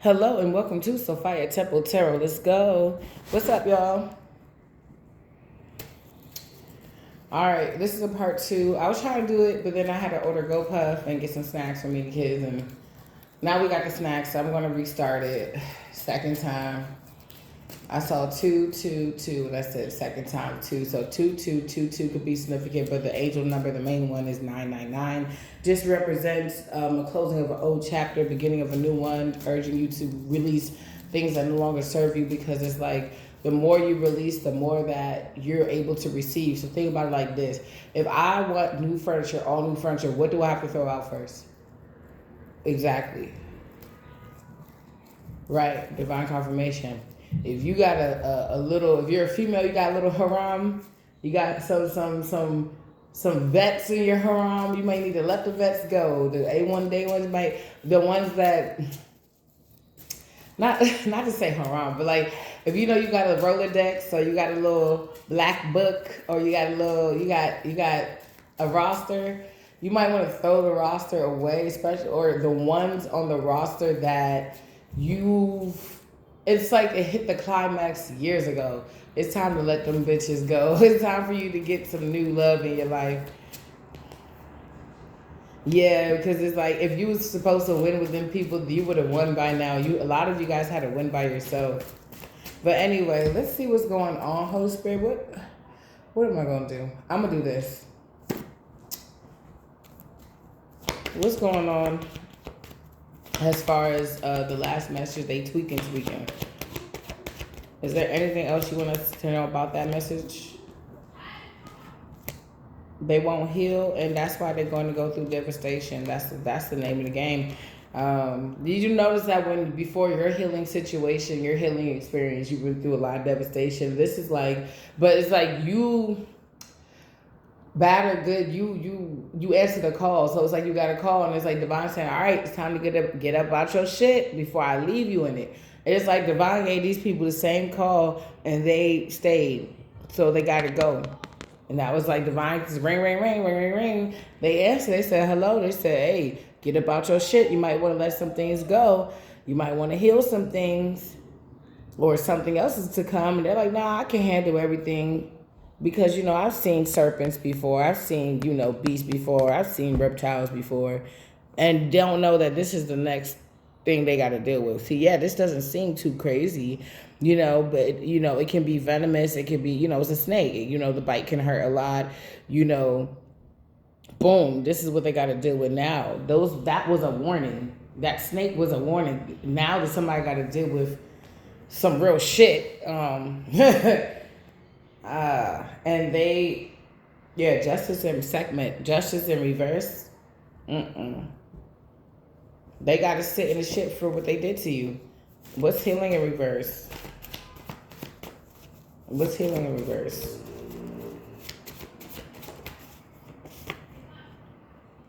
Hello and welcome to Sophia Temple Tarot. Let's go. What's up, y'all? All right, this is a part 2. I was trying to do it, but then I had to order GoPuff and get some snacks for me and the kids, and now we got the snacks, so I'm going to restart it. Second time. I saw 2, 2, 2. That's it. Second time 2. So 2, 2, 2, 2 could be significant, but the angel number, the main one, is 999. Just represents a closing of an old chapter, beginning of a new one, urging you to release things that no longer serve you, because it's like the more you release, the more that you're able to receive. So think about it like this. If I want new furniture, all new furniture, what do I have to throw out first? Exactly. Right. Divine confirmation. If you got a little, if you're a female, you got a little haram, you got some vets in your haram, you might need to let the vets go. The A1 day ones might, the ones that, not to say haram, but like, if you know you got a Rolodex, or you got a little black book, or you got a little, you got a roster, you might want to throw the roster away, especially, or the ones on the roster that it's like it hit the climax years ago. It's time to let them bitches go. It's time for you to get some new love in your life. Yeah, because it's like, if you was supposed to win with them people, you would have won by now. A lot of you guys had to win by yourself. But anyway, let's see what's going on, Holy Spirit. What am I going to do? I'm going to do this. What's going on as far as the last message? They tweaking. Is there anything else you want us to know about that message? They won't heal, and that's why they're going to go through devastation. That's the name of the game. Did you notice that before your healing situation, your healing experience, you went through a lot of devastation? This is like, but it's like you, bad or good, you answer the call. So it's like you got a call, and it's like Divine saying, all right, it's time to get up out your shit before I leave you in it. It's like Divine gave these people the same call, and they stayed. So they got to go. And that was like Divine, ring. They answered. They said hello. They said, hey, get up out your shit. You might want to let some things go. You might want to heal some things, or something else is to come. And they're like, nah, I can handle everything. Because, I've seen serpents before. I've seen, beasts before. I've seen reptiles before. And don't know that this is the next thing they got to deal with. See, yeah, this doesn't seem too crazy, but, it can be venomous. It can be, it's a snake. The bite can hurt a lot, Boom, this is what they got to deal with now. That was a warning. That snake was a warning. Now that somebody got to deal with some real shit. And they, justice in reverse. They got to sit in the shit for what they did to you. What's healing in reverse?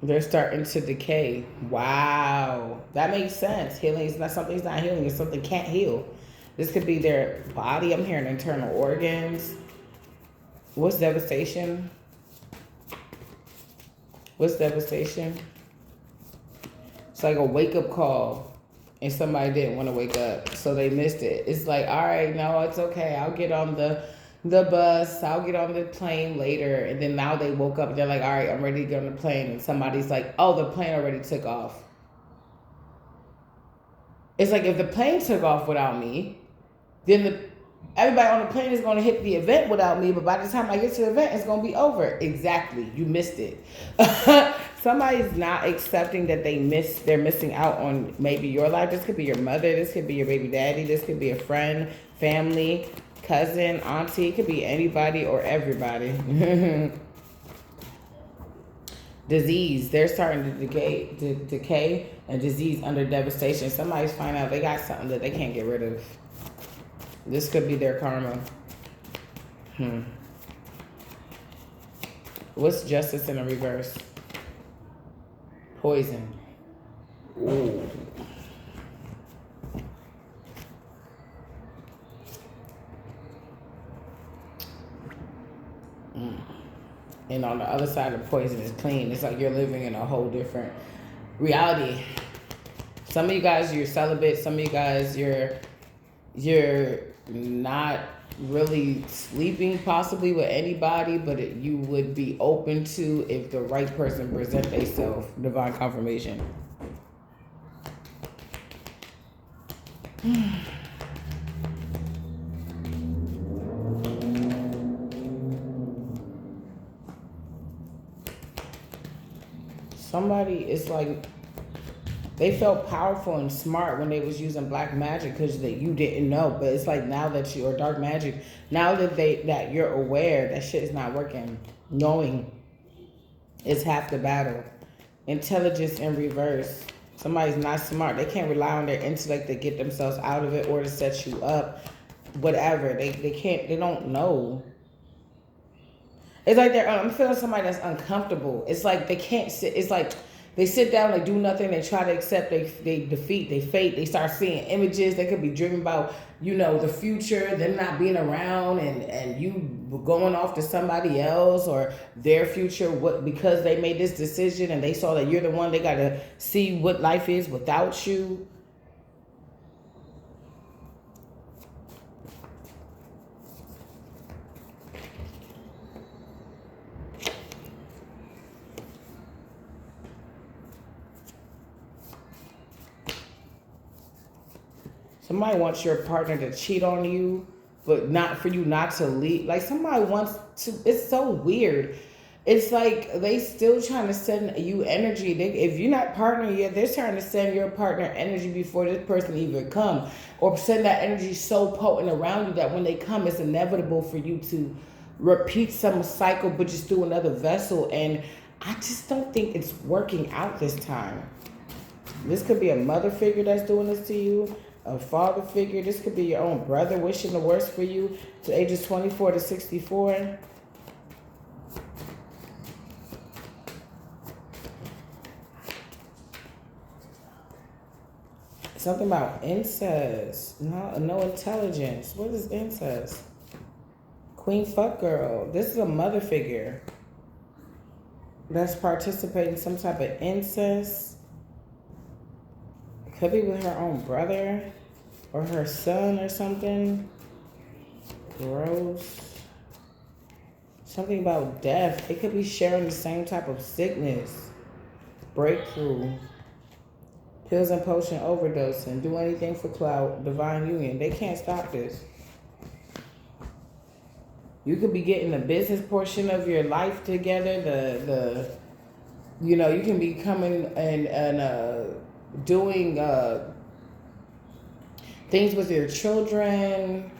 They're starting to decay. Wow. That makes sense. Healing is not, something's not healing. It's something can't heal. This could be their body. I'm hearing internal organs. What's devastation? It's like a wake-up call, and somebody didn't want to wake up, so they missed it. It's like, all right, no, it's okay. I'll get on the bus. I'll get on the plane later. And then now they woke up, and they're like, all right, I'm ready to get on the plane. And somebody's like, oh, the plane already took off. It's like, if the plane took off without me, then everybody on the plane is going to hit the event without me, but by the time I get to the event, it's going to be over. Exactly. You missed it. Somebody's not accepting that they're missing out on maybe your life. This could be your mother. This could be your baby daddy. This could be a friend, family, cousin, auntie. It could be anybody or everybody. Disease. They're starting to decay and disease under devastation. Somebody's finding out they got something that they can't get rid of. This could be their karma. What's justice in the reverse? Poison. Ooh. And on the other side of poison is clean. It's like you're living in a whole different reality. Some of you guys, you're celibate. Some of you guys, you're not really sleeping possibly with anybody, but you would be open to if the right person present themselves. Divine confirmation. Somebody is like, they felt powerful and smart when they was using black magic because you didn't know. But it's like now that you, or dark magic, now that you're aware that shit is not working, knowing is half the battle. Intelligence in reverse. Somebody's not smart. They can't rely on their intellect to get themselves out of it or to set you up. Whatever. They can't, they don't know. It's like I'm feeling somebody that's uncomfortable. It's like they can't sit. It's like they sit down, they do nothing, they try to accept, they defeat, they fate, they start seeing images. They could be dreaming about, the future, them not being around and you going off to somebody else or their future because they made this decision and they saw that you're the one. They got to see what life is without you. Somebody wants your partner to cheat on you, but not for you not to leave. Like somebody wants to, it's so weird. It's like they still trying to send you energy. If you're not partnering yet, they're trying to send your partner energy before this person even come. Or send that energy so potent around you that when they come, it's inevitable for you to repeat some cycle, but just through another vessel. And I just don't think it's working out this time. This could be a mother figure that's doing this to you. A father figure. This could be your own brother wishing the worst for you to ages 24 to 64. Something about incest. No intelligence. What is incest? Queen fuck girl. This is a mother figure that's participating in some type of incest. Could be with her own brother or her son or something. Gross. Something about death. It could be sharing the same type of sickness. Breakthrough. Pills and potion overdosing. Do anything for clout. Divine union. They can't stop this. You could be getting the business portion of your life together. You can be coming and doing things with your children.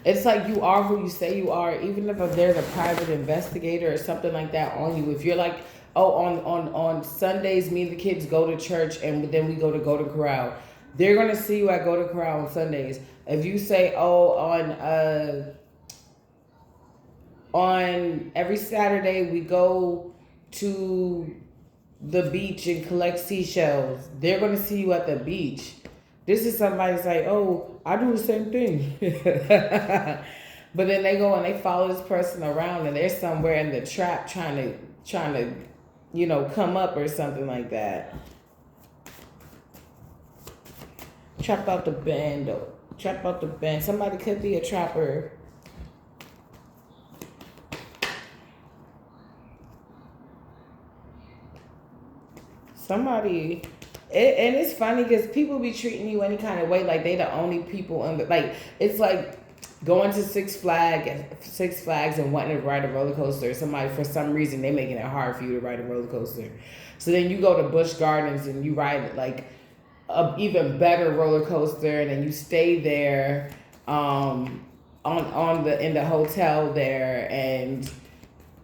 It's like you are who you say you are, even if there's a private investigator or something like that on you. If you're like, on Sundays, me and the kids go to church and then we go to Corral, they're gonna see you at Go to Corral on Sundays. If you say, on every Saturday we go to the beach and collect seashells, they're going to see you at the beach. This is somebody's like, oh, I do the same thing. But then they go and they follow this person around and they're somewhere in the trap trying to come up or something like that. Trap out the bend. Trap out the bend. Somebody could be a trapper. Somebody, and it's funny because people be treating you any kind of way like they the only people like it's like going to Six Flags and wanting to ride a roller coaster. Somebody, for some reason, they making it hard for you to ride a roller coaster. So then you go to Busch Gardens and you ride like a even better roller coaster, and then you stay there in the hotel there, and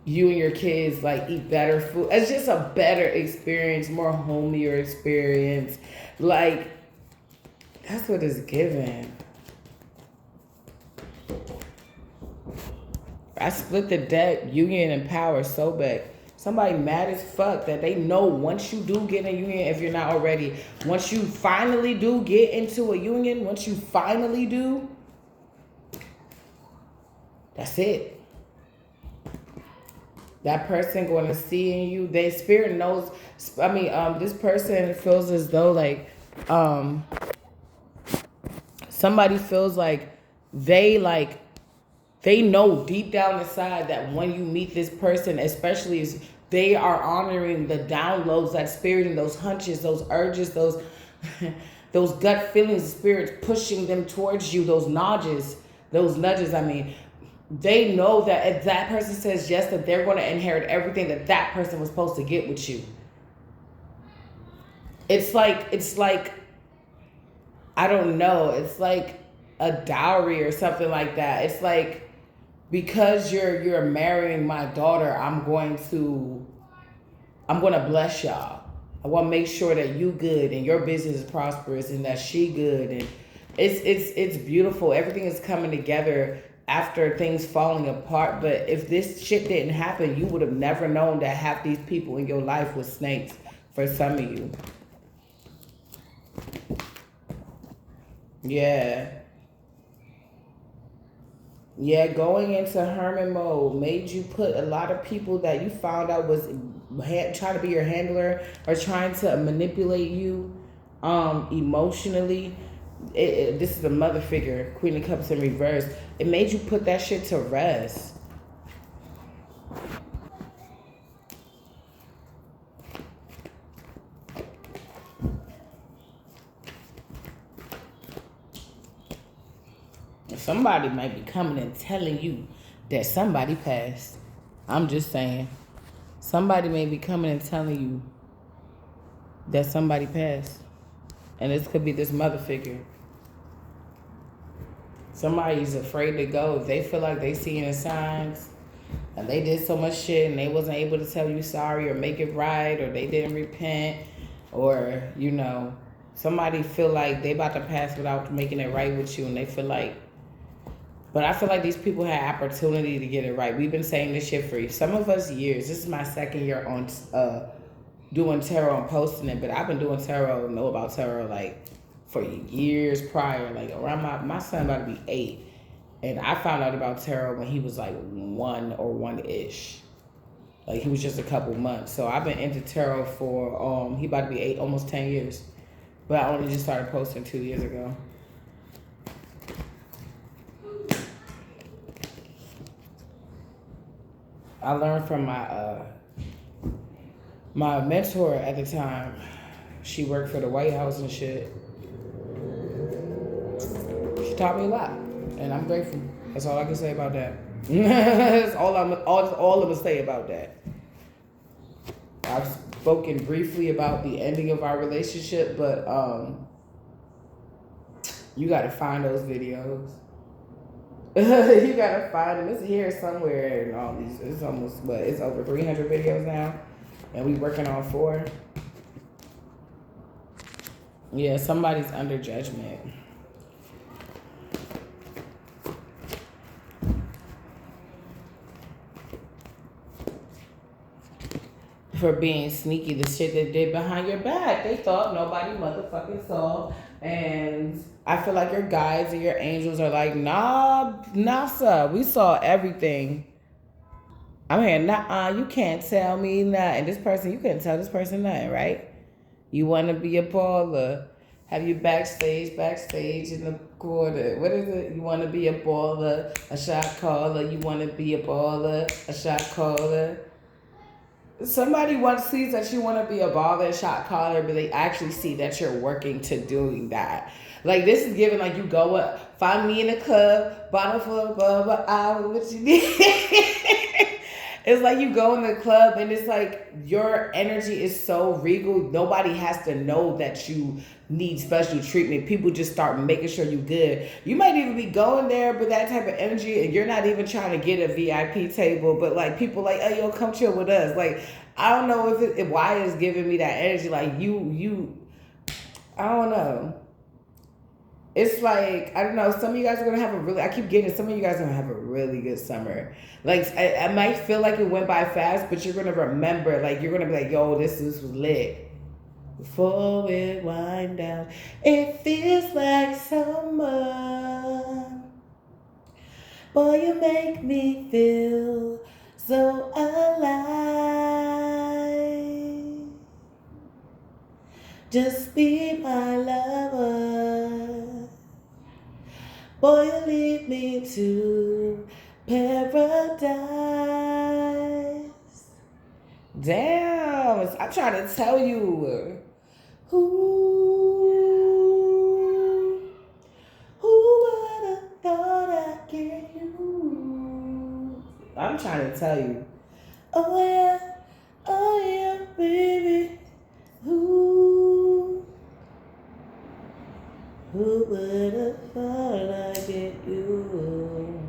you and your kids like eat better food. It's just a better experience, more homelier experience. Like, that's what it's given. I split the debt, union, and power so bad. Somebody mad as fuck that they know once you do get in a union, if you're not already, once you finally do get into a union, that's it. That person going to see in you, their spirit knows. This person feels as though like um somebody feels like they know deep down inside that when you meet this person, especially if they are honoring the downloads, that spirit and those hunches, those urges, those those gut feelings, spirits pushing them towards you, those nudges, I mean, they know that if that person says yes, that they're going to inherit everything that that person was supposed to get with you. It's like I don't know, it's like a dowry or something like that. It's like, because you're marrying my daughter, I'm going to bless y'all. I want to make sure that you good and your business is prosperous and that she good, and it's beautiful. Everything is coming together after things falling apart. But if this shit didn't happen, you would have never known that half these people in your life was snakes for some of you. Yeah. Yeah, going into hermit mode made you put a lot of people that you found out was trying to be your handler or trying to manipulate you emotionally. This is a mother figure, Queen of Cups in reverse. It made you put that shit to rest. Somebody might be coming and telling you that somebody passed. I'm just saying. Somebody may be coming and telling you that somebody passed. And this could be this mother figure. Somebody's afraid to go. If they feel like they seeing the signs and they did so much shit and they wasn't able to tell you sorry or make it right, or they didn't repent, or, somebody feel like they about to pass without making it right with you, and they feel like, but I feel like these people had opportunity to get it right. We've been saying this shit for some of us years. This is my second year on doing tarot and posting it, but I've been doing tarot, know about tarot like for years prior. Like around my son about to be 8, and I found out about tarot when he was like 1 or 1-ish. Like he was just a couple months. So I've been into tarot for he about to be 8, almost 10 years. But I only just started posting 2 years ago. I learned from my mentor at the time. She worked for the White House and shit. She taught me a lot, and I'm grateful. That's all I can say about that. That's all I'm gonna say about that. I've spoken briefly about the ending of our relationship, but you gotta find those videos. You gotta find them. It's here somewhere in all these. It's almost, but it's over 300 videos now, and we working on 4. Yeah, somebody's under judgment. For being sneaky, the shit they did behind your back. They thought nobody motherfucking saw. And I feel like your guides and your angels are like, nah, sir, we saw everything. I'm here, you can't tell me nothing. This person, you couldn't tell this person nothing, right? You want to be a baller. Have you backstage in the quarter. What is it? You want to be a baller, a shot caller. You want to be a baller, a shot caller. Somebody sees that you want to be a baller, shot caller, but they actually see that you're working to doing that. Like, this is given like you go up, find me in the club, bottle full of bubble, what you need. It's like you go in the club and it's like your energy is so regal. Nobody has to know that you need special treatment. People just start making sure you're good. You might even be going there with that type of energy and you're not even trying to get a VIP table, but like people like, oh, yo, come chill with us. Like, I don't know if why it's giving me that energy. Like you, I don't know. It's like, I don't know, some of you guys are going to have I keep getting it, some of you guys are going to have a really good summer. Like, I might feel like it went by fast, but you're going to remember, like, you're going to be like, yo, this was lit. Before it wind down, it feels like summer. Boy, you make me feel so alive. Just be my lover. Boy, you lead me to paradise. Damn, I'm trying to tell you. Who would have thought I'd get you? I'm trying to tell you. Oh yeah, baby. Who would have thought I'd get you?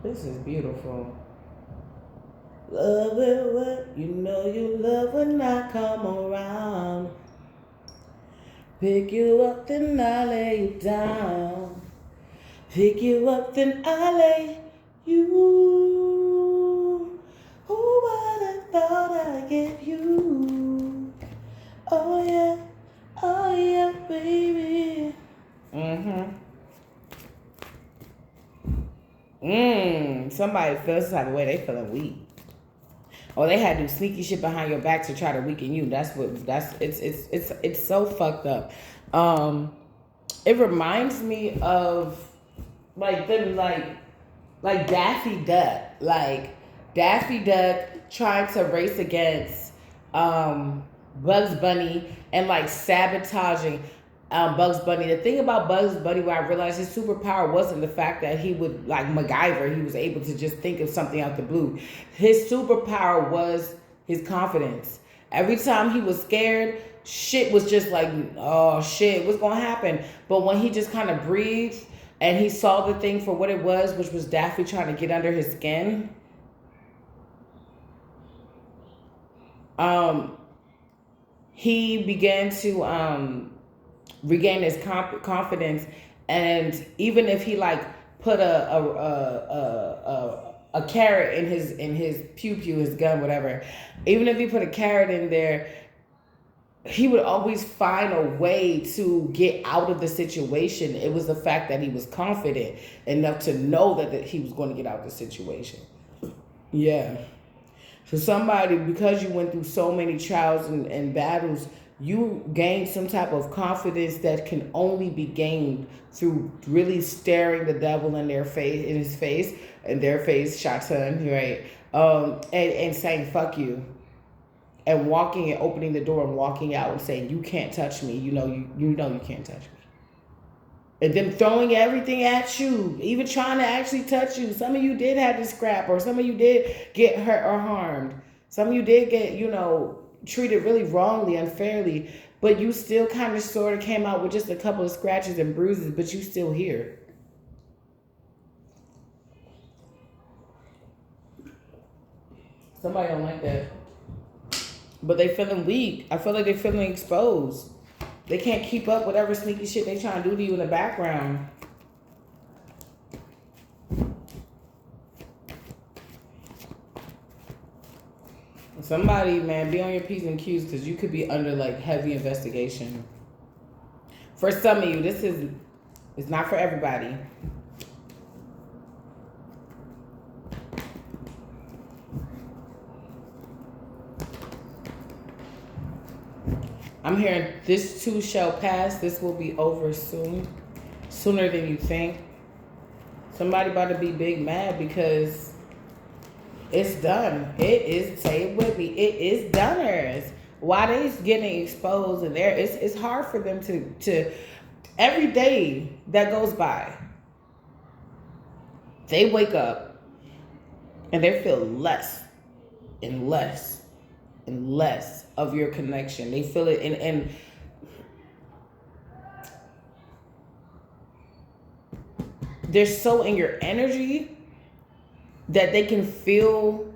This is beautiful. Love it what you know you love when I come around. Pick you up, then I lay you down. Pick you up, then I lay you. Who would have thought I'd get you? Oh yeah, baby. Somebody feels some type of way. They feeling weak. Or they had to do sneaky shit behind your back to try to weaken you. It's so fucked up. It reminds me of like them like Daffy Duck. Like Daffy Duck trying to race against Bugs Bunny and like sabotaging Bugs Bunny. The thing about Bugs Bunny, where I realized his superpower wasn't the fact that he would, like MacGyver, he was able to just think of something out the blue. His superpower was his confidence. Every time he was scared, shit was just like, oh shit, what's gonna happen? But when he just kind of breathed and he saw the thing for what it was, which was Daffy trying to get under his skin, he began to regain his confidence, and even if he like put a carrot in his pew his gun, whatever, even if he put a carrot in there, he would always find a way to get out of the situation. It was the fact that he was confident enough to know that he was going to get out of the situation. Yeah. So somebody, because you went through so many trials and battles, you gained some type of confidence that can only be gained through really staring the devil in their face, Shatan, right? And saying fuck you, and walking and opening the door and walking out and saying you can't touch me. You know you can't touch me. And them throwing everything at you, even trying to actually touch you. Some of you did have to scrap, or some of you did get hurt or harmed. Some of you did get, treated really wrongly, unfairly, but you still kind of sort of came out with just a couple of scratches and bruises, but you still here. Somebody don't like that. But they feeling weak. I feel like they're feeling exposed. They can't keep up whatever sneaky shit they trying to do to you in the background. Somebody, man, be on your P's and Q's, because you could be under like heavy investigation. For some of you, it's not for everybody. I'm hearing this too shall pass. This will be over soon. Sooner than you think. Somebody about to be big mad because it's done. It is, say it with me, it is doners. Why they getting exposed, and it's hard for them to every day that goes by, they wake up and they feel less and less and less of your connection. They feel it, and they're so in your energy that they can feel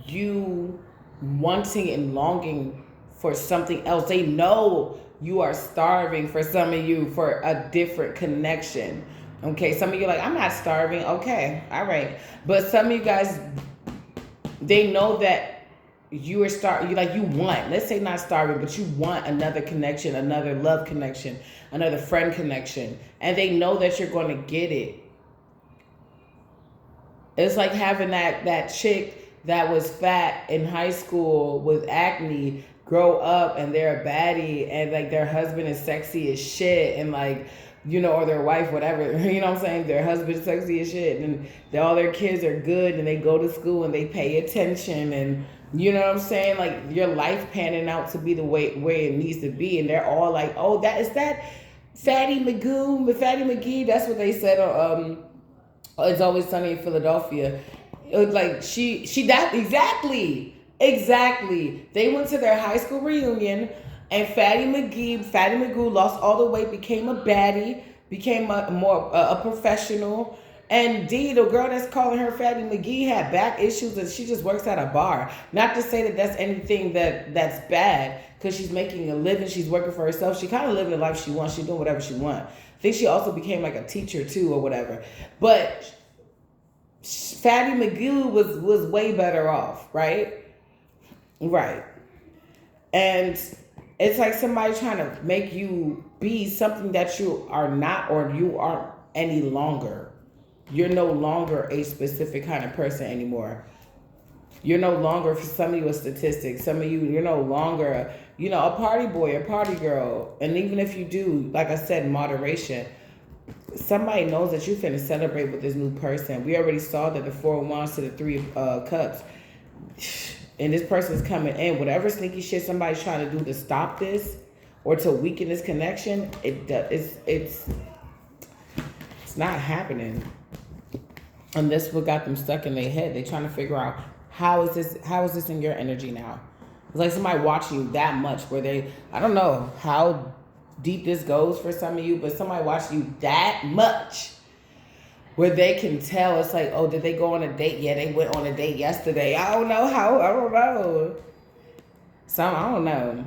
you wanting and longing for something else. They know you are starving, for some of you, for a different connection. Okay, some of you are like, I'm not starving. Okay, all right. But some of you guys, they know that you are you want, let's say not starving, but you want another connection, another love connection, another friend connection. And they know that you're going to get it. It's like having that chick that was fat in high school with acne, grow up and they're a baddie and like their husband is sexy as shit and like, you know, or their wife, whatever, you know what I'm saying? Their husband is sexy as shit and all their kids are good and they go to school and they pay attention and, you know what I'm saying? Like your life panning out to be the way it needs to be. And they're all like, oh, is that Fatty McGee? That's what they said. It's Always Sunny in Philadelphia. It was like that exactly. They went to their high school reunion, and Fatty Magoo lost all the weight, became a baddie, became a professional. And Dee, the girl that's calling her Fatty McGee, had back issues, and she just works at a bar. Not to say that that's anything that's bad, because she's making a living, she's working for herself. She kind of living the life she wants. She's doing whatever she wants. I think she also became like a teacher too, or whatever. But Fatty McGee was way better off, right? Right. And it's like somebody trying to make you be something that you are not, or you aren't any longer. You're no longer a specific kind of person anymore. You're no longer, for some of you, a statistic. Some of you, you're no longer, a party boy, a party girl. And even if you do, like I said, moderation, somebody knows that you finna celebrate with this new person. We already saw that the 4 of Wands to the 3 of Cups. And this person's coming in. Whatever sneaky shit somebody's trying to do to stop this or to weaken this connection, it's not happening. And that's what got them stuck in their head. They're trying to figure out, how is this in your energy now? It's like somebody watching you that much where I don't know how deep this goes for some of you, but somebody watching you that much where they can tell. It's like, oh, did they go on a date? Yeah, they went on a date yesterday. I don't know. I don't know. I don't know.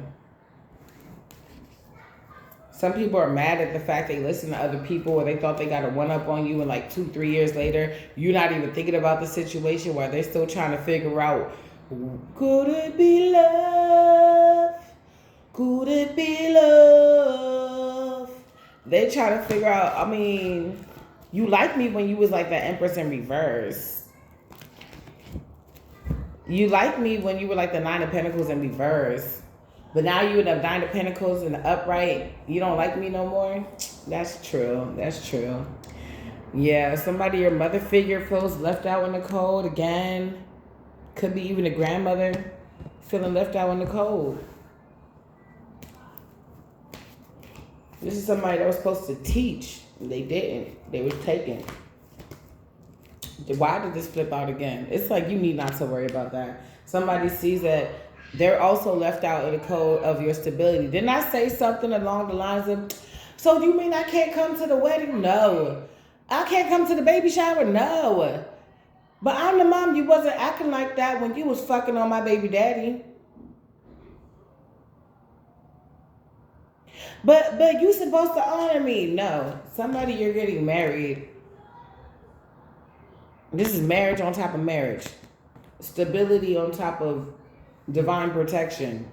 Some people are mad at the fact they listen to other people, or they thought they got a one-up on you, and like 2-3 years later, you're not even thinking about the situation, where they're still trying to figure out, could it be love? Could it be love? They trying to figure out, you liked me when you was like the Empress in reverse. You liked me when you were like the 9 of Pentacles in reverse. But now you in the 9 of Pentacles in the upright. You don't like me no more? That's true. Yeah, your mother figure feels left out in the cold again. Could be even a grandmother feeling left out in the cold. This is somebody that was supposed to teach. They didn't. They were taken. Why did this flip out again? It's like you need not to worry about that. Somebody sees that they're also left out in the code of your stability. Didn't I say something along the lines of, so do you mean I can't come to the wedding? No. I can't come to the baby shower? No. But I'm the mom. You wasn't acting like that when you was fucking on my baby daddy. But you supposed to honor me. No. Somebody, you're getting married. This is marriage on top of marriage. Stability on top of divine protection.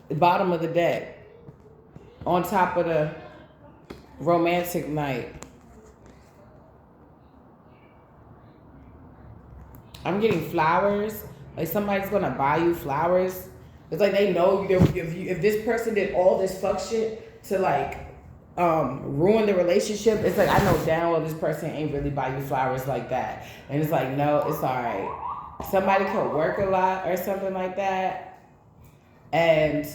The bottom of the deck. On top of the romantic night. I'm getting flowers. Like somebody's gonna buy you flowers. It's like they know if this person did all this fuck shit to like ruin the relationship, it's like I know damn well this person ain't really buy you flowers like that. And it's like, no, it's alright. Somebody could work a lot or something like that. And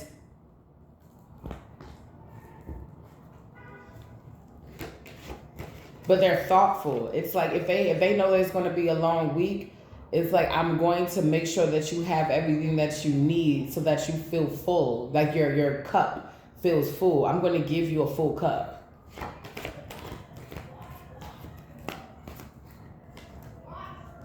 but they're thoughtful. It's like if they know that it's gonna be a long week, it's like, I'm going to make sure that you have everything that you need so that you feel full, like your cup feels full. I'm going to give you a full cup.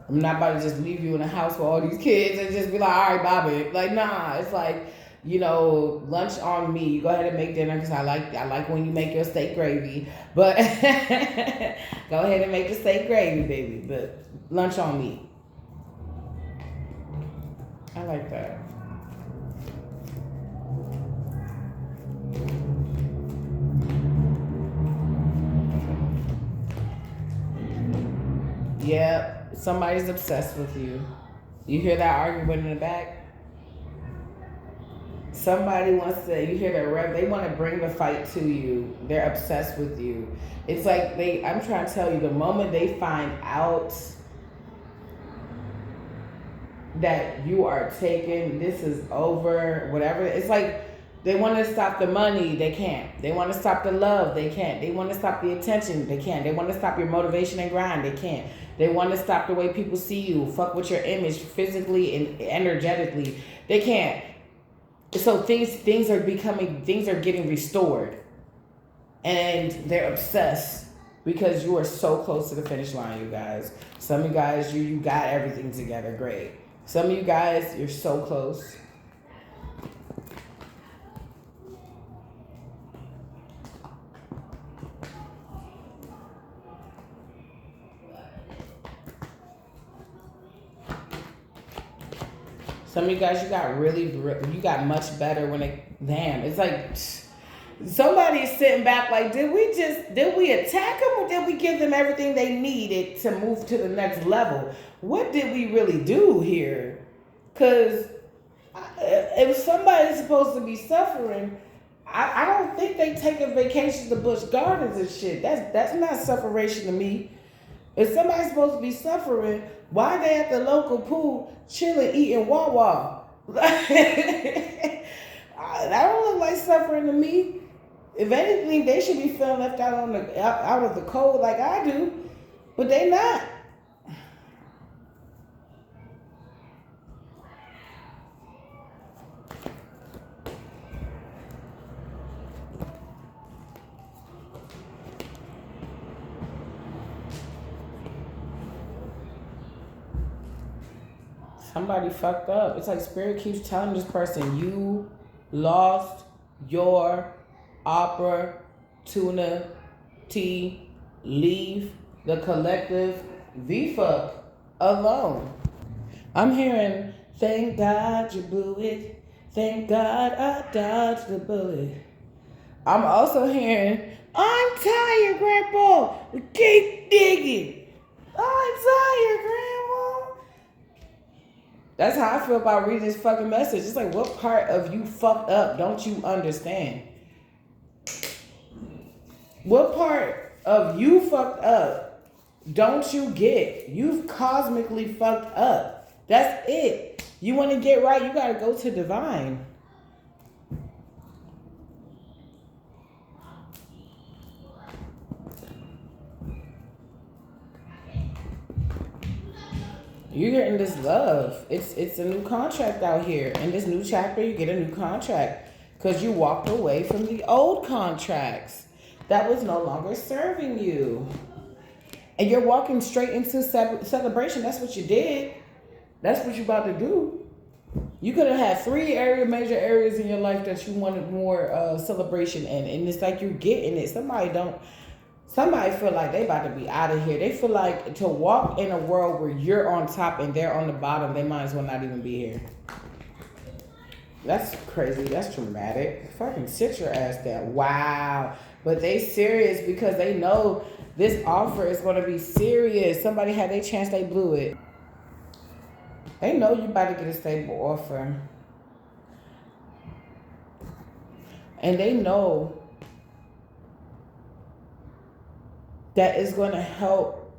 I'm not about to just leave you in the house with all these kids and just be like, all right, Bobby. Like, nah, it's like, lunch on me. You go ahead and make dinner because I like when you make your steak gravy. But go ahead and make the steak gravy, baby. But lunch on me. I like that. Yep, somebody's obsessed with you. You hear that argument in the back? Somebody wants to, you hear their rep, they want to bring the fight to you. They're obsessed with you. It's like I'm trying to tell you, the moment they find out that you are taken, this is over, whatever. It's like they want to stop the money, they can't. They want to stop the love, they can't. They want to stop the attention, they can't. They want to stop your motivation and grind, they can't. They want to stop the way people see you, fuck with your image physically and energetically, they can't. So things are getting restored, and they're obsessed because you are so close to the finish line, you guys. Some of you guys, you got everything together, great. Some of you guys, you're so close. Some of you guys, you got much better when damn, it's like somebody's sitting back like, did we attack them, or did we give them everything they needed to move to the next level? What did we really do here? Because if somebody's supposed to be suffering, I don't think they taking vacations to Busch Gardens and shit. That's not sufferation to me. If somebody's supposed to be suffering, why are they at the local pool chilling, eating Wawa? That don't look like suffering to me. If anything, they should be feeling left out out of the cold like I do, but they not. Somebody fucked up. It's like Spirit keeps telling this person, you lost your opportunity. Leave the collective the fuck alone. I'm hearing, thank God you blew it. Thank God I dodged the bullet. I'm also hearing, I'm tired, Grandpa. Keep digging. I'm tired, Grandma. That's how I feel about reading this fucking message. It's like, what part of you fucked up don't you understand? What part of you fucked up don't you get? You've cosmically fucked up. That's it. You want to get right, you got to go to divine. You're getting this love. It's a new contract out here. In this new chapter, you get a new contract because you walked away from the old contracts that was no longer serving you. And you're walking straight into celebration. That's what you did. That's what you're about to do. You could have had 3 major areas in your life that you wanted more celebration in. And it's like you're getting it. Somebody feel like they about to be out of here. They feel like to walk in a world where you're on top and they're on the bottom, they might as well not even be here. That's crazy. That's traumatic. Fucking sit your ass down. Wow. But they serious because they know this offer is going to be serious. Somebody had their chance, they blew it. They know you about to get a stable offer. And they know that is going to help.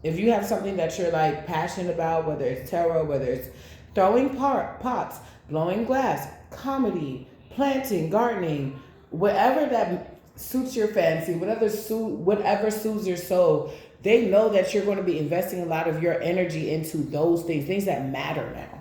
If you have something that you're like passionate about, whether it's tarot, whether it's throwing pots, blowing glass, comedy, planting, gardening, whatever that suits your fancy, whatever soothes your soul, they know that you're going to be investing a lot of your energy into those things that matter now.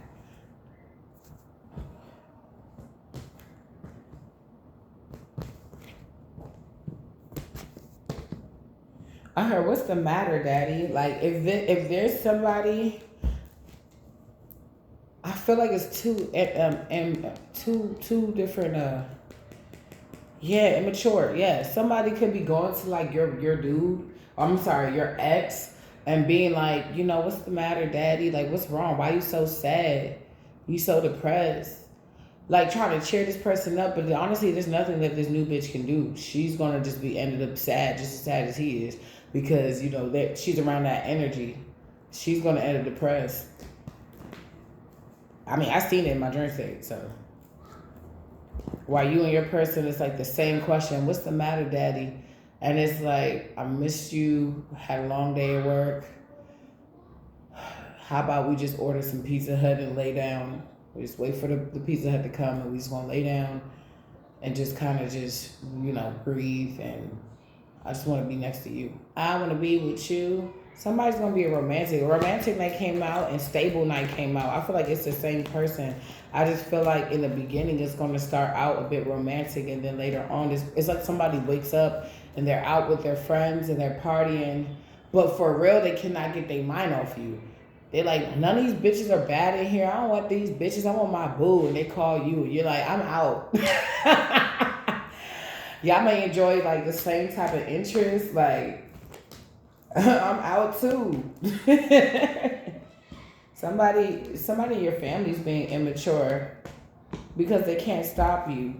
I heard, what's the matter, Daddy? Like, if there's somebody, I feel like it's two different. Immature. Yeah, somebody could be going to like your dude. I'm sorry, your ex, and being like, what's the matter, Daddy? Like, what's wrong? Why you so sad? You so depressed? Like, trying to cheer this person up, but honestly, there's nothing that this new bitch can do. She's gonna just be ended up sad, just as sad as he is, because that she's around that energy. She's gonna end up depressed. I mean, I seen it in my dream state, so While you and your person, it's like the same question. What's the matter, daddy? And it's like, I missed you, had a long day at work. How about we just order some Pizza Hut and lay down? We just wait for the Pizza Hut to come and we just gonna lay down and just kind of just, breathe. And I just want to be next to you. I want to be with you. Somebody's going to be a romantic. A romantic night came out and stable night came out. I feel like it's the same person. I just feel like in the beginning it's going to start out a bit romantic, and then later on it's like somebody wakes up and they're out with their friends and they're partying, but for real they cannot get their mind off you. They're like, none of these bitches are bad in here. I don't want these bitches. I want my boo. And they call you. You're like, I'm out. Y'all may enjoy like the same type of interest. Like, I'm out too. Somebody in your family is being immature because they can't stop you.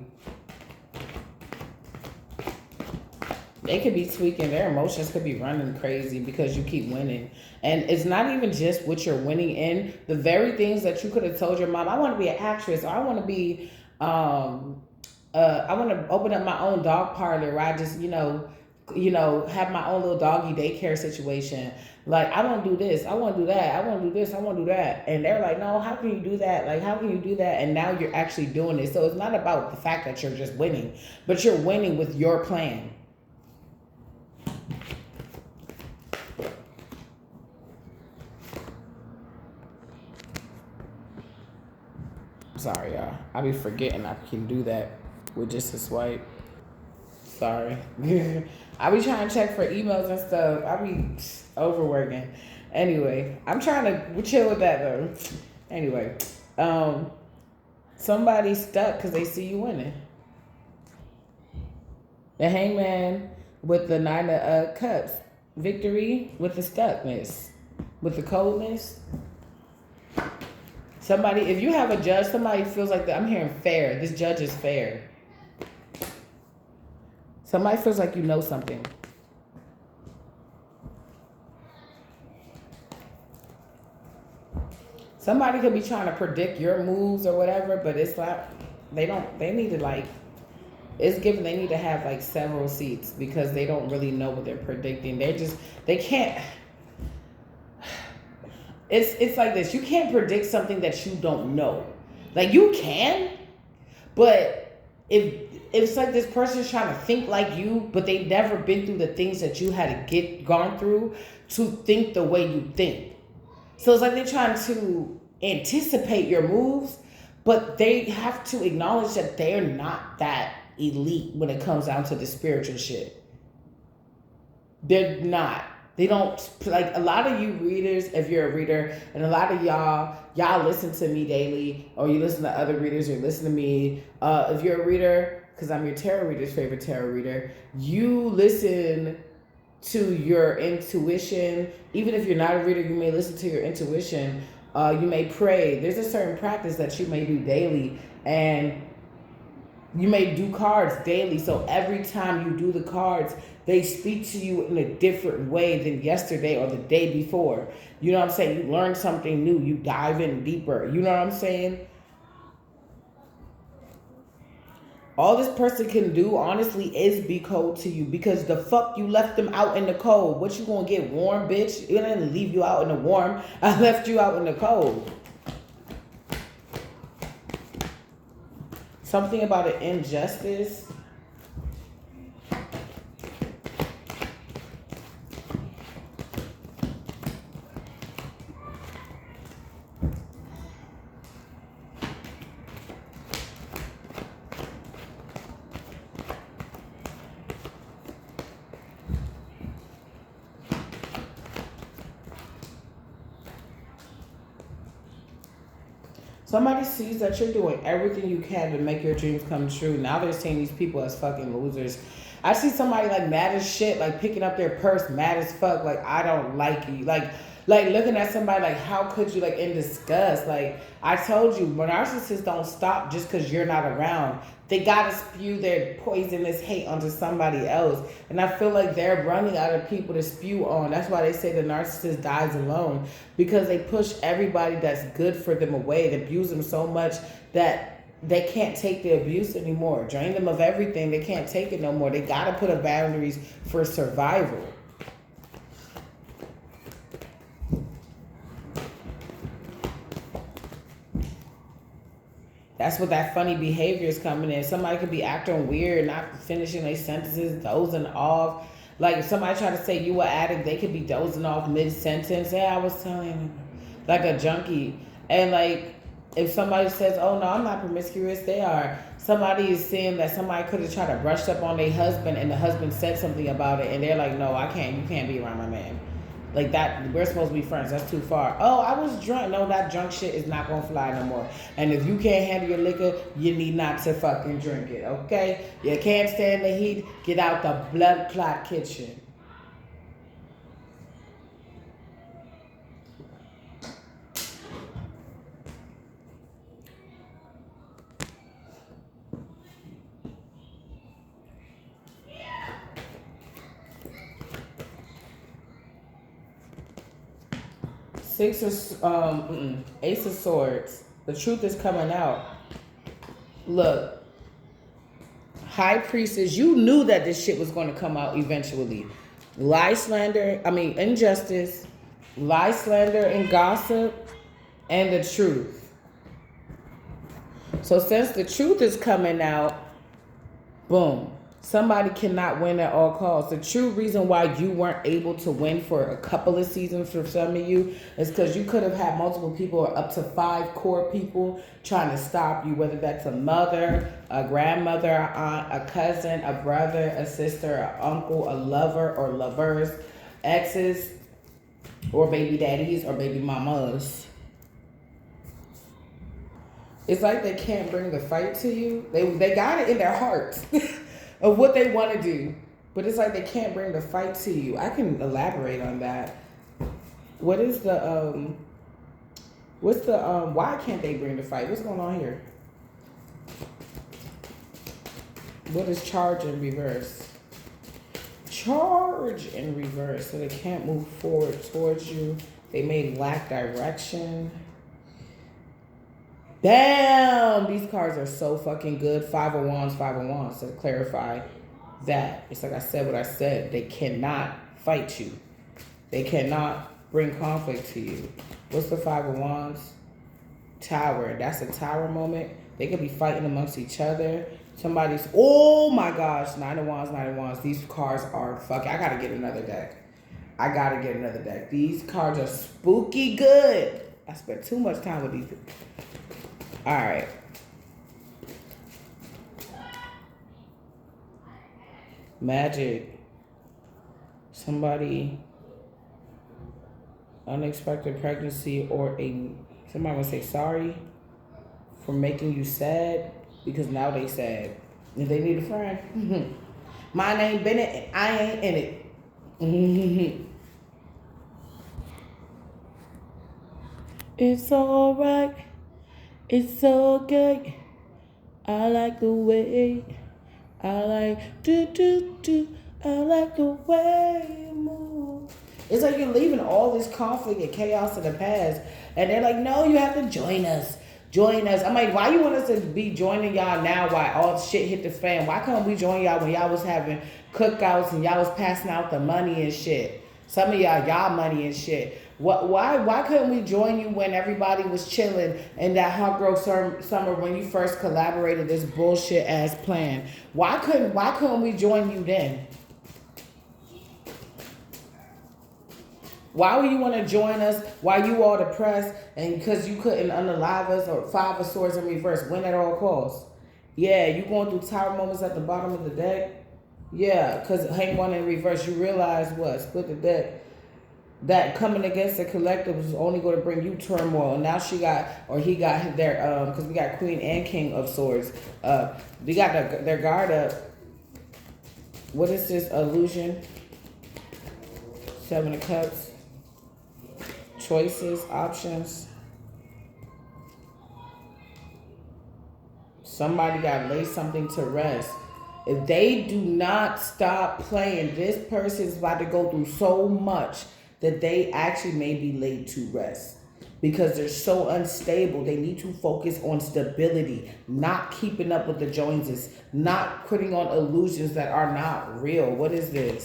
They could be tweaking. Their emotions could be running crazy because you keep winning. And it's not even just what you're winning in. The very things that you could have told your mom, I want to be an actress, or I want to be, I want to open up my own dog parlor where I just, have my own little doggy daycare situation. Like, I want to do this. I want to do that. I want to do this. I want to do that. And they're like, no, how can you do that? Like, how can you do that? And now you're actually doing it. So it's not about the fact that you're just winning, but you're winning with your plan. Sorry, y'all. I be forgetting I can do that with just a swipe. Sorry. I be trying to check for emails and stuff. I be overworking. Anyway, I'm trying to chill with that though. Anyway, somebody's stuck because they see you winning. The Hangman with the 9 of Cups. Victory with the stuckness. With the coldness. Somebody, if you have a judge, somebody feels like I'm hearing fair. This judge is fair. Somebody feels like you know something. Somebody could be trying to predict your moves or whatever, but it's like they need to it's given they need to have like several seats because they don't really know what they're predicting. They can't. It's like this. You can't predict something that you don't know. Like, you can, but if it's like this person's trying to think like you, but they've never been through the things that you had to gone through to think the way you think. So it's like they're trying to anticipate your moves, but they have to acknowledge that they're not that elite when it comes down to the spiritual shit. They're not. They don't, like, a lot of you readers, if you're a reader, and a lot of y'all listen to me daily, or you listen to other readers, or you listen to me. If you're a reader, because I'm your tarot reader's favorite tarot reader, you listen to your intuition. Even if you're not a reader, you may listen to your intuition. You may pray. There's a certain practice that you may do daily, and you may do cards daily. So every time you do the cards, they speak to you in a different way than yesterday or the day before. You know what I'm saying? You learn something new. You dive in deeper. You know what I'm saying? All this person can do, honestly, is be cold to you because the fuck you left them out in the cold. What, you gonna get warm, bitch? I didn't leave you out in the warm. I left you out in the cold. Something about an injustice. Somebody sees that you're doing everything you can to make your dreams come true. Now they're seeing these people as fucking losers. I see somebody like mad as shit, like picking up their purse, mad as fuck, like, I don't like you. Like looking at somebody like, how could you, like, in disgust? Like, I told you, narcissists don't stop just because you're not around. They gotta spew their poisonous hate onto somebody else. And I feel like they're running out of people to spew on. That's why they say the narcissist dies alone. Because they push everybody that's good for them away. They abuse them so much that they can't take the abuse anymore. Drain them of everything. They can't take it no more. They got to put up boundaries for survival. That's what that funny behavior is coming in. Somebody could be acting weird, not finishing their sentences, dozing off. Like if somebody try to say you an addict, they could be dozing off mid-sentence. Yeah, I was telling you. Like a junkie. And like if somebody says, oh no, I'm not promiscuous, they are. Somebody is saying that somebody could have tried to brush up on their husband and the husband said something about it and they're like, no, I can't, you can't be around my man. Like that, we're supposed to be friends. That's too far. Oh, I was drunk. No, that drunk shit is not gonna fly no more. And if you can't handle your liquor, you need not to fucking drink it, okay? You can't stand the heat, get out the blood clot kitchen. Ace of Swords. The truth is coming out. Look, High Priestess, you knew that this shit was going to come out eventually. Injustice, lie, slander, and gossip, and the truth. So since the truth is coming out, boom. Somebody cannot win at all costs. The true reason why you weren't able to win for a couple of seasons for some of you is because you could have had multiple people or up to 5 core people trying to stop you, whether that's a mother, a grandmother, a aunt, a cousin, a brother, a sister, an uncle, a lover or lovers, exes, or baby daddies or baby mamas. It's like they can't bring the fight to you. They got it in their hearts. Of what they want to do, but it's like they can't bring the fight to you. I can elaborate on that. Why can't they bring the fight? What's going on here? What is charge in reverse? Charge in reverse. So they can't move forward towards you. They may lack direction. Damn, these cards are so fucking good. 5 of Wands, 5 of Wands. To clarify that, it's like I said what I said. They cannot fight you. They cannot bring conflict to you. What's the 5 of Wands? Tower. That's a tower moment. They could be fighting amongst each other. Somebody's, oh my gosh, 9 of Wands, 9 of Wands. These cards are fucking, I gotta get another deck. These cards are spooky good. I spent too much time with these. All right. Magic. Somebody, unexpected pregnancy or somebody will say sorry for making you sad because now they sad. If they need a friend. Mine ain't been it and I ain't in it. It's all right. It's okay. I like the way. I like do. I like the way you move. It's like you're leaving all this conflict and chaos in the past. And they're like, no, you have to join us. Join us. I'm like, why you want us to be joining y'all now while all shit hit the fan? Why can't we join y'all when y'all was having cookouts and y'all was passing out the money and shit? Some of y'all money and shit. Why couldn't we join you when everybody was chilling in that Hot Girl Summer when you first collaborated this bullshit ass plan? Why couldn't we join you then? Why would you want to join us while you all depressed and because you couldn't unalive us or 5 of Swords in reverse, win at all costs? Yeah, you going through tower moments at the bottom of the deck? Yeah, because hang one in reverse, you realize what? Split the deck. That coming against the collective was only going to bring you turmoil. And now he got their, because we got Queen and King of Swords. They got their guard up. What is this illusion? 7 of Cups. Choices, options. Somebody got to lay something to rest. If they do not stop playing, this person is about to go through so much that they actually may be laid to rest. because they're so unstable. They need to focus on stability, not keeping up with the Joneses, not putting on illusions that are not real. What is this?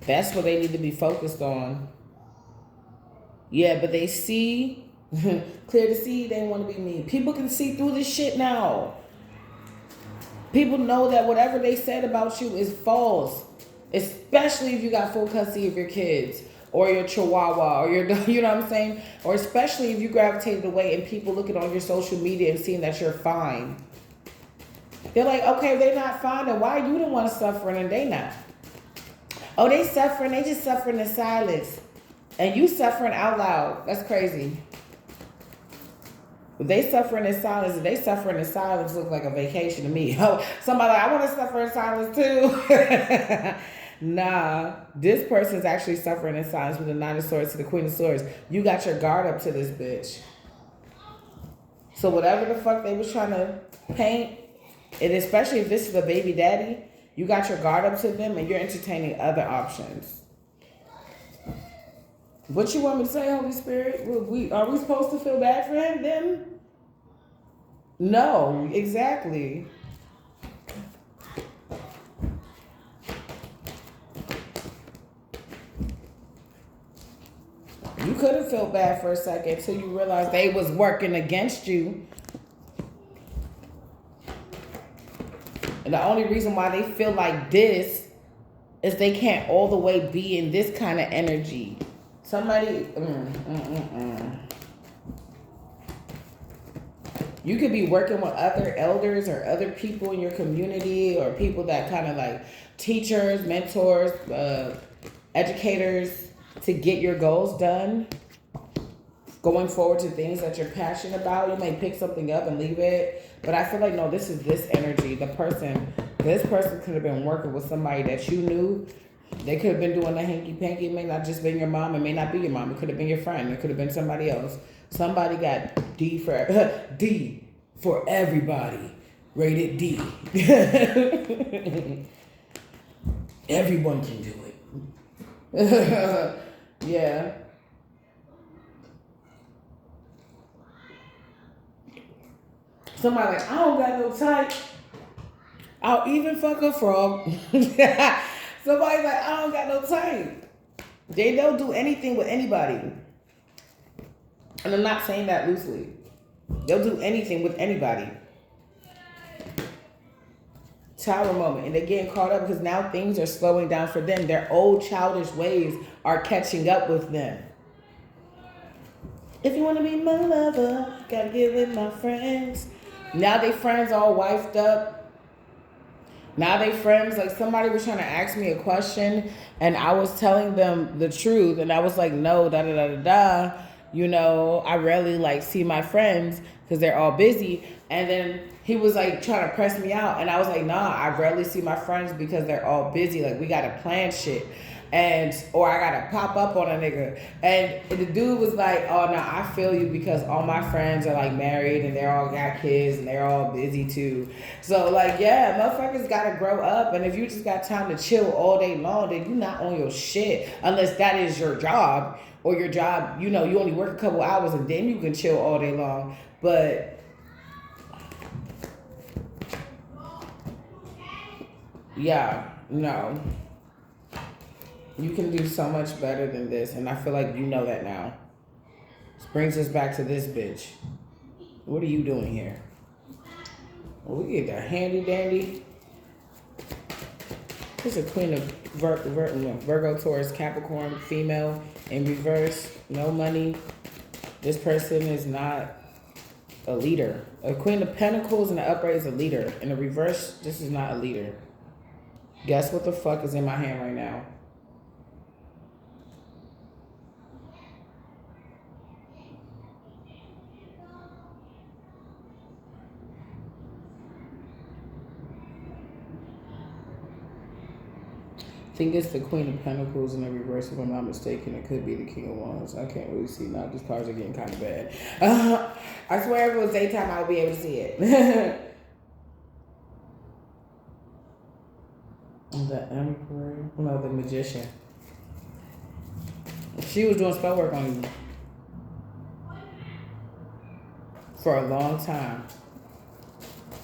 That's what they need to be focused on. Yeah, but they see, clear to see, they want to be mean. People can see through this shit now. People know that whatever they said about you is false. Especially if you got full custody of your kids or your chihuahua or your, you know what I'm saying? Or especially if you gravitated away and people looking on your social media and seeing that you're fine. They're like, okay, they're not fine, then why are you the one suffering and they not? Oh, they suffering, they just suffering in silence. And you suffering out loud. That's crazy. If they suffering in silence, if they suffering in silence looks like a vacation to me. Oh, somebody like, I want to suffer in silence too. Nah, this person's actually suffering in silence with the Nine of Swords to the Queen of Swords. You got your guard up to this bitch. So whatever the fuck they was trying to paint, and especially if this is a baby daddy, you got your guard up to them and you're entertaining other options. What you want me to say, Holy Spirit? Are we supposed to feel bad for him then? No, exactly. You could have felt bad for a second until you realized they was working against you. And the only reason why they feel like this is they can't all the way be in this kind of energy. Somebody, you could be working with other elders or other people in your community or people that kind of like teachers, mentors, educators to get your goals done. Going forward to things that you're passionate about. You may pick something up and leave it. But I feel like, no, this is this energy. This person could have been working with somebody that you knew. They could have been doing the hanky-panky. It may not just been your mom. It may not be your mom. It could have been your friend. It could have been somebody else. Somebody got D for everybody. Rated D. Everyone can do it. Yeah. Somebody like, I don't got no type. I'll even fuck a frog. Somebody's like, I don't got no type. They don't do anything with anybody. And I'm not saying that loosely. They'll do anything with anybody. Tower moment. And they're getting caught up because now things are slowing down for them. Their old childish ways are catching up with them. If you want to be my lover, you gotta get with my friends. Now they friends all wifed up. Now they friends, like somebody was trying to ask me a question and I was telling them the truth and I was like, no, da-da-da-da-da. You know, I rarely like see my friends because they're all busy. And then he was like trying to press me out and I was like, nah, I rarely see my friends because they're all busy. Like we gotta plan shit. Or I gotta pop up on a nigga. And the dude was like, oh no, I feel you because all my friends are like married and they're all got kids and they're all busy too. So like, yeah, motherfuckers gotta grow up. And if you just got time to chill all day long, then you not on your shit unless that is your job. Or your job, you know, you only work a couple hours and then you can chill all day long. But yeah, no. You can do so much better than this, and I feel like you know that now. This brings us back to this bitch. What are you doing here? Well, we get the handy dandy. Here's a Queen of Virgo, Taurus, Capricorn, female in reverse, no money. This person is not a leader. A Queen of Pentacles in the upright is a leader. In the reverse, this is not a leader. Guess what the fuck is in my hand right now? think it's the Queen of Pentacles in the reverse, if I'm not mistaken. It could be the King of Wands. I can't really see now. These cards are getting kind of bad. I swear if it was daytime, I would be able to see it. The Emperor. No, the Magician. She was doing spell work on you for a long time.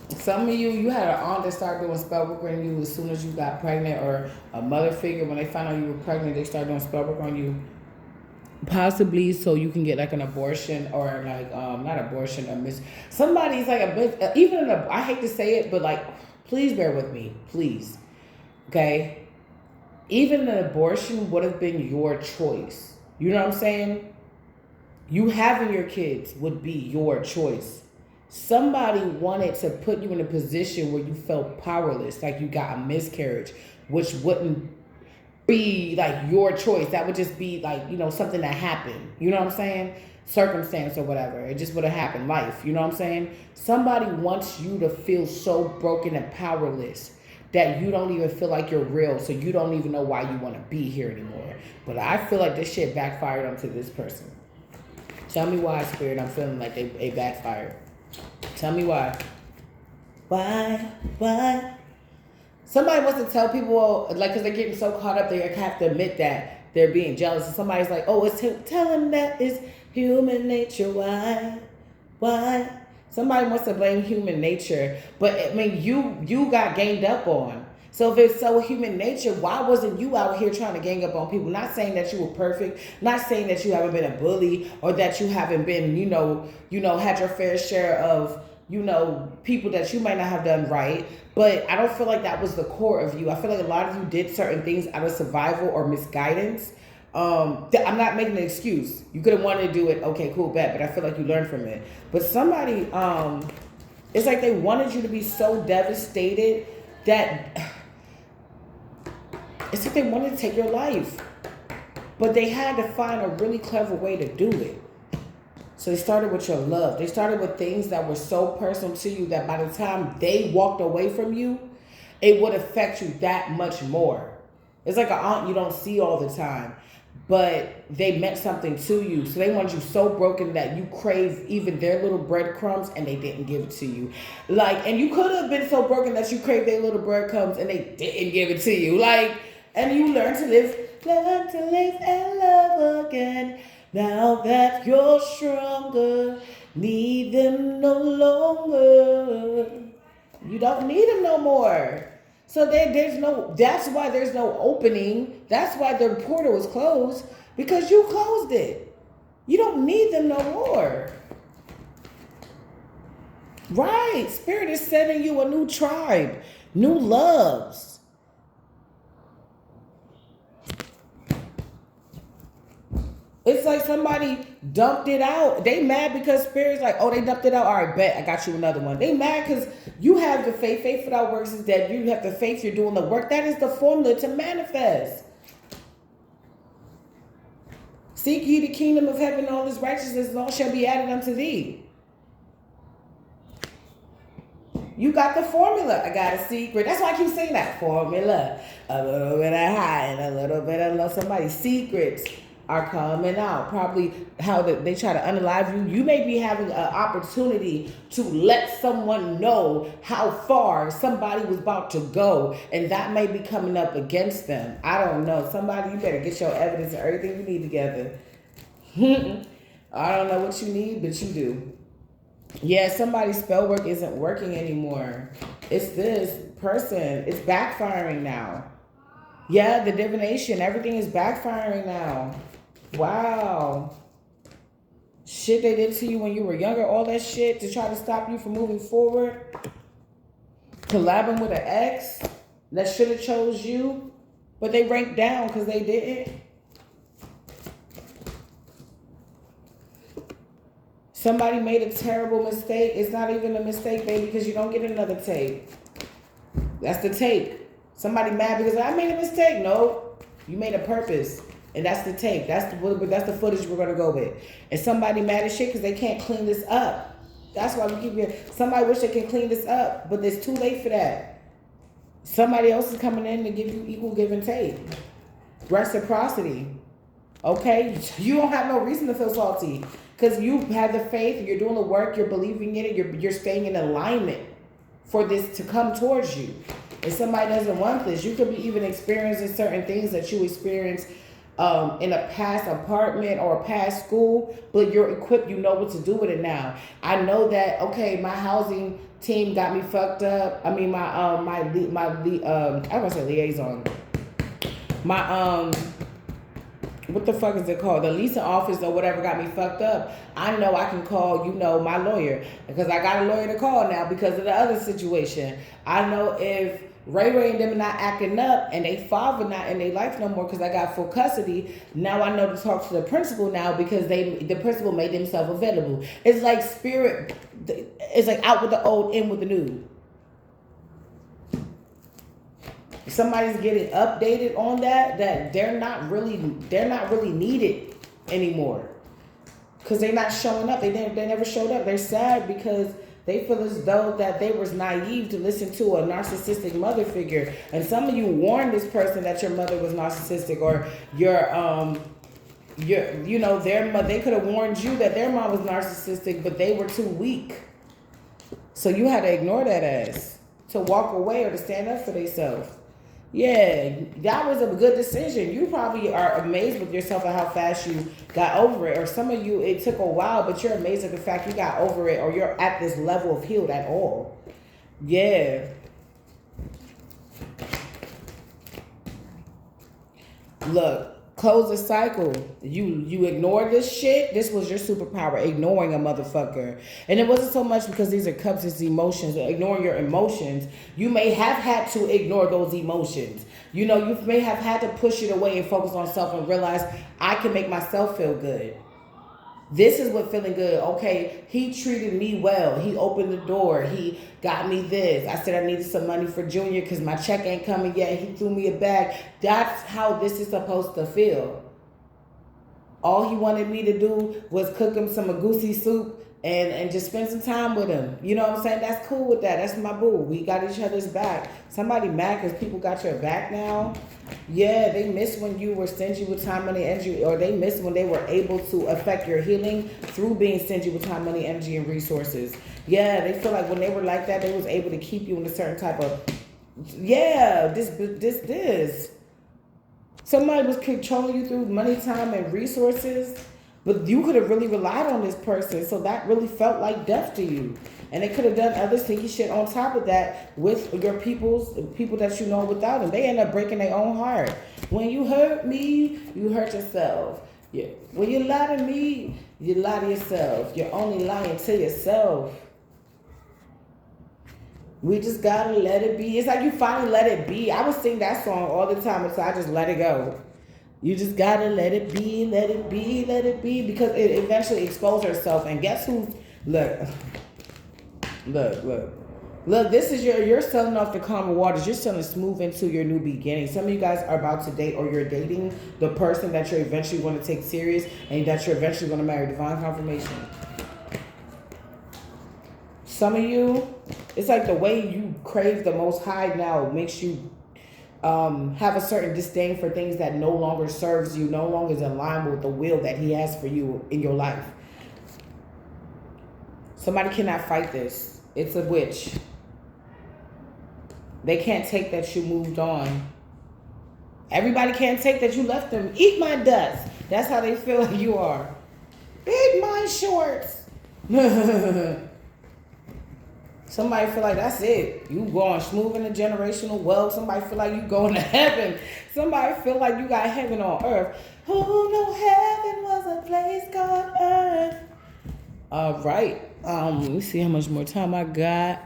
Some of you had an aunt that started doing spell work on you as soon as you got pregnant, or a mother figure, when they found out you were pregnant, they started doing spell work on you. Possibly so you can get like an abortion, or like, not abortion, somebody's like even I hate to say it, but like, please bear with me, please. Okay? Even an abortion would have been your choice. You know what I'm saying? You having your kids would be your choice. Somebody wanted to put you in a position where you felt powerless, like you got a miscarriage, which wouldn't be like your choice. That would just be like, you know, something that happened. You know what I'm saying? Circumstance or whatever. It just would have happened. Life. You know what I'm saying? Somebody wants you to feel so broken and powerless that you don't even feel like you're real, so you don't even know why you want to be here anymore. But I feel like this shit backfired onto this person. Tell me why, Spirit. I'm feeling like they backfired. Tell me why. Why? Somebody wants to tell people, like, because they're getting so caught up, they have to admit that they're being jealous. And somebody's like, oh, tell them that it's human nature. Why? Somebody wants to blame human nature. But, I mean, you got ganged up on. So if it's so human nature, why wasn't you out here trying to gang up on people? Not saying that you were perfect, not saying that you haven't been a bully, or that you haven't been, you know, had your fair share of, you know, people that you might not have done right. But I don't feel like that was the core of you. I feel like a lot of you did certain things out of survival or misguidance. I'm not making an excuse. You could have wanted to do it. Okay, cool, bad. But I feel like you learned from it. But somebody, it's like they wanted you to be so devastated that it's like they wanted to take your life. But they had to find a really clever way to do it. So they started with your love. They started with things that were so personal to you that by the time they walked away from you, it would affect you that much more. It's like an aunt you don't see all the time, but they meant something to you. So they wanted you so broken that you crave even their little breadcrumbs, and they didn't give it to you. Like, and you could have been so broken that you craved their little breadcrumbs and they didn't give it to you. Like, and you learn to live and love again. Now that you're stronger, need them no longer. You don't need them no more. So that's why there's no opening. That's why the portal is closed, because you closed it. You don't need them no more. Right. Spirit is sending you a new tribe, new loves. It's like somebody dumped it out. They mad because Spirit's like, oh, they dumped it out. All right, bet. I got you another one. They mad because you have the faith. Faith without works is dead. You have the faith. You're doing the work. That is the formula to manifest. Seek ye the kingdom of heaven, all his righteousness, and all shall be added unto thee. You got the formula. I got a secret. That's why I keep saying that. Formula. A little bit of high and a little bit of low. Somebody's secrets are coming out. Probably how they try to unalive you. You may be having an opportunity to let someone know how far somebody was about to go, and that may be coming up against them. I don't know. Somebody, you better get your evidence and everything you need together. I don't know what you need, but you do. Yeah, somebody's spell work isn't working anymore. It's this person. It's backfiring now. Yeah, the divination, everything is backfiring now. Wow. Shit they did to you when you were younger, all that shit to try to stop you from moving forward. Collabing with an ex that should have chose you, but they ranked down because they didn't. Somebody made a terrible mistake. It's not even a mistake, baby, because you don't get another take. That's the take. Somebody mad because I made a mistake. No, you made a purpose. And that's the take. That's the footage we're going to go with. And somebody mad as shit because they can't clean this up. That's why we keep hearing. Somebody wish they can clean this up, but it's too late for that. Somebody else is coming in to give you equal give and take. Reciprocity. Okay? You don't have no reason to feel salty. Because you have the faith, you're doing the work, you're believing in it, you're staying in alignment for this to come towards you. If somebody doesn't want this, you could be even experiencing certain things that you experienced in a past apartment or a past school, but you're equipped, you know what to do with it now. I know that, okay, my housing team got me fucked up. I mean, I want to say liaison. What the fuck is it called? The leasing office or whatever got me fucked up. I know I can call, my lawyer. Because I got a lawyer to call now because of the other situation. I know if Ray and them are not acting up and they father not in their life no more because I got full custody, now I know to talk to the principal now because the principal made themselves available. It's like spirit, it's like out with the old, in with the new. Somebody's getting updated on that they're not really needed anymore because they're not showing up. They never showed up. They're sad because they feel as though that they was naive to listen to a narcissistic mother figure. And some of you warned this person that your mother was narcissistic, or their mother. They could have warned you that their mom was narcissistic, but they were too weak. So you had to ignore that ass, to walk away or to stand up for themselves. Yeah, that was a good decision. You probably are amazed with yourself at how fast you got over it. Or some of you, it took a while, but you're amazed at the fact you got over it, or you're at this level of healed at all. Yeah. Look, close the cycle. You ignored this shit. This was your superpower, ignoring a motherfucker. And it wasn't so much because these are cups, it's emotions. Ignoring your emotions. You may have had to ignore those emotions. You may have had to push it away and focus on self and realize I can make myself feel good. This is what feeling good. Okay, he treated me well. He opened the door. He got me this. I said I needed some money for Junior because my check ain't coming yet. He threw me a bag. That's how this is supposed to feel. All he wanted me to do was cook him some goosey soup and just spend some time with him. You know what I'm saying? That's cool with that. That's my boo. We got each other's back. Somebody mad because people got your back now. Yeah, they miss when you were stingy with time, money, energy, or they miss when they were able to affect your healing through being stingy with time, money, energy, and resources. Yeah, they feel like when they were like that, they was able to keep you in a certain type of, this. Somebody was controlling you through money, time, and resources, but you could have really relied on this person, so that really felt like death to you. And they could have done other stinky shit on top of that with your people that you know without them. They end up breaking their own heart. When you hurt me, you hurt yourself. Yeah. When you lie to me, you lie to yourself. You're only lying to yourself. We just gotta let it be. It's like you finally let it be. I would sing that song all the time until I just let it go. You just gotta let it be, let it be, let it be, because it eventually exposes herself. And guess who? Look, this is you're selling off the calmer waters. You're selling smooth into your new beginning. Some of you guys are about to date, or you're dating the person that you're eventually going to take serious and that you're eventually going to marry. Divine confirmation. Some of you, it's like the way you crave the Most High now makes you have a certain disdain for things that no longer serves you, no longer is in line with the will that He has for you in your life. Somebody cannot fight this. It's a witch. They can't take that you moved on. Everybody can't take that you left them. Eat my dust. That's how they feel like you are. Eat my shorts. Somebody feel like that's it. You going smooth in the generational wealth. Somebody feel like you going to heaven. Somebody feel like you got heaven on earth. Who knew heaven was a place called earth? All right. Let me see how much more time I got.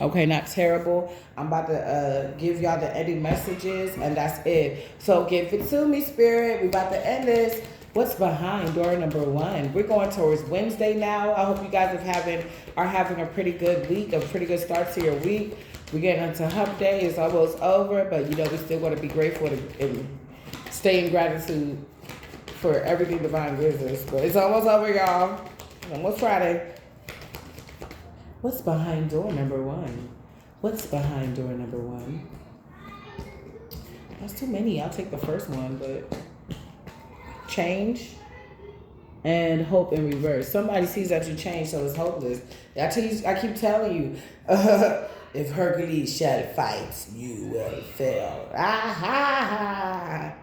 Okay, not terrible. I'm about to give y'all the ending messages, and that's it. So give it to me, Spirit. We about to end this. What's behind door number 1? We're going towards Wednesday now. I hope you guys are having a pretty good week, a pretty good start to your week. We're getting into hump day. It's almost over, but we still want to be grateful and stay in gratitude for everything divine gives us. But it's almost over, y'all. Almost Friday. What's behind door number 1? What's behind door number 1? That's too many. I'll take the first one, but change and hope in reverse. Somebody sees that you change, so it's hopeless. I keep telling you, if Hercules shall fight, you will fail. An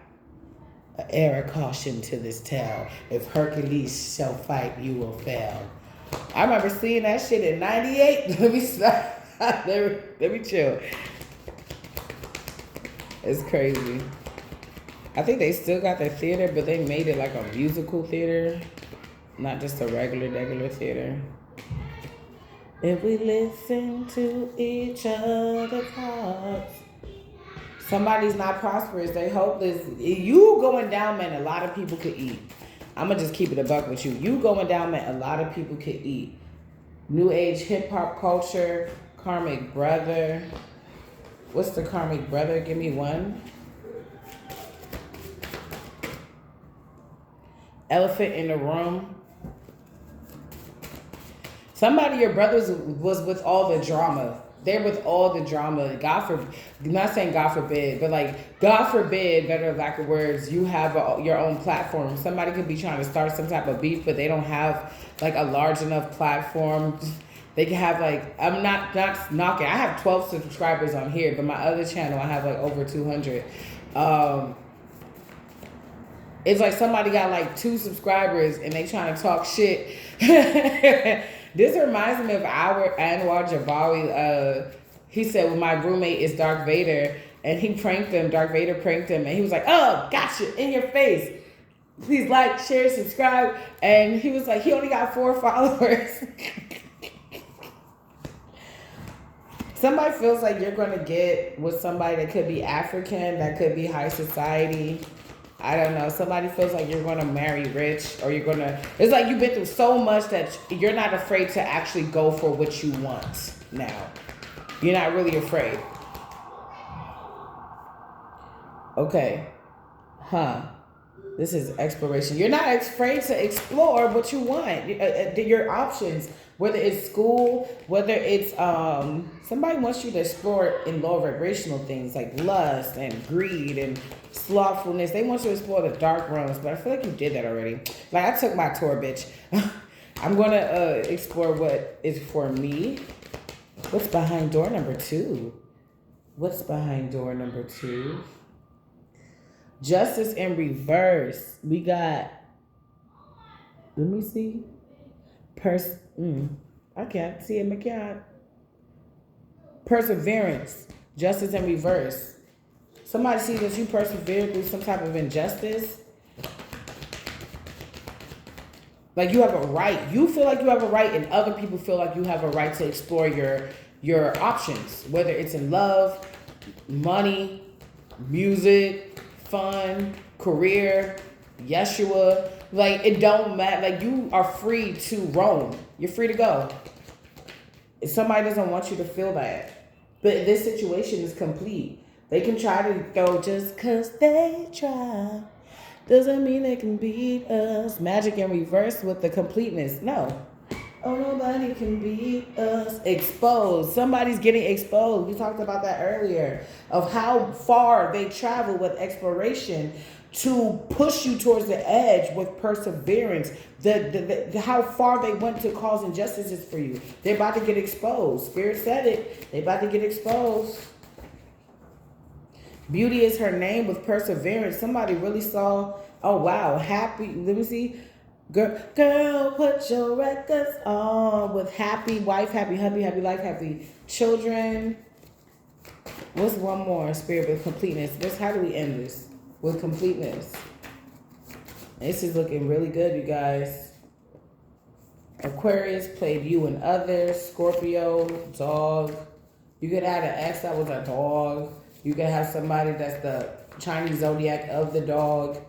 air of caution to this tale. If Hercules shall fight, you will fail. I remember seeing that shit in 98. Let me stop. Let me chill. It's crazy. I think they still got the theater, but they made it like a musical theater, not just a regular theater. If we listen to each other's hearts. Somebody's not prosperous, they hopeless. You going down, man, a lot of people could eat. I'm going to just keep it a buck with you. You going down, man, a lot of people could eat. New age hip-hop culture, karmic brother. What's the karmic brother? Give me one. Elephant in the room. Somebody, your brothers was with all the drama. They're with all the drama. I'm not saying God forbid, but like, God forbid, better lack of words, you have your own platform. Somebody could be trying to start some type of beef, but they don't have like a large enough platform. They can have like, I'm not knocking. I have 12 subscribers on here, but my other channel, I have like over 200. It's like somebody got like 2 subscribers and they trying to talk shit. This reminds me of our Anwar Jabawi. He said, well, my roommate is Darth Vader, and he pranked him. Darth Vader pranked him, and he was like, oh, gotcha, in your face. Please like, share, subscribe. And he was like, he only got 4 followers. Somebody feels like you're going to get with somebody that could be African, that could be high society. I don't know. Somebody feels like you're going to marry rich, or you're going to... It's like you've been through so much that you're not afraid to actually go for what you want now. You're not really afraid. Okay. This is exploration. You're not afraid to explore what you want. Your options. Whether it's school, whether it's... somebody wants you to explore in low vibrational things like lust and greed and slothfulness. They want you to explore the dark realms, but I feel like you did that already. Like, I took my tour, bitch. I'm going to explore what is for me. What's behind door number 2? What's behind door number 2? Justice in reverse. We got... Let me see. I can't see it, I can't. Perseverance. Justice in reverse. Somebody sees that you persevere through some type of injustice. Like you have a right. You feel like you have a right, and other people feel like you have a right to explore your options. Whether it's in love, money, music, fun, career, Yeshua. Like, it don't matter. Like, you are free to roam. You're free to go. If somebody doesn't want you to feel that. But this situation is complete. They can try to go just because they try. Doesn't mean they can beat us. Magic in reverse with the completeness. No. Oh, nobody can beat us. Exposed. Somebody's getting exposed. We talked about that earlier. Of how far they travel with exploration to push you towards the edge with perseverance. How far they went to cause injustices for you. They're about to get exposed. Spirit said it. They're about to get exposed. Beauty is her name with perseverance. Somebody really saw, oh wow, happy. Let me see. Girl, put your records on with happy wife, happy hubby, happy life, happy children. What's one more? Spirit with completeness. How do we end this? With completeness. This is looking really good, you guys. Aquarius played you and others. Scorpio, dog. You could have an ex that was a dog. You could have somebody that's the Chinese zodiac of the dog.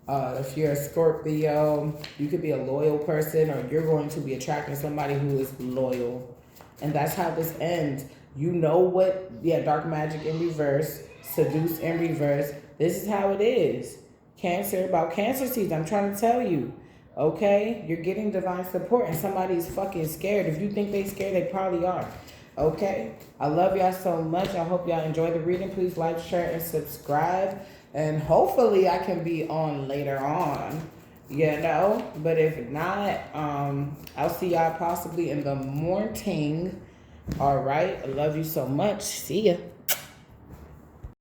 If you're a Scorpio, you could be a loyal person, or you're going to be attracting somebody who is loyal. And that's how this ends. You know what? Yeah, dark magic in reverse. Seduce in reverse. This is how it is. Cancer, about Cancer season, I'm trying to tell you. Okay? You're getting divine support, and somebody's fucking scared. If you think they're scared, they probably are. Okay. I love y'all so much. I hope y'all enjoy the reading. Please like, share, and subscribe. And hopefully I can be on later on. But if not, I'll see y'all possibly in the morning. All right. I love you so much. See ya.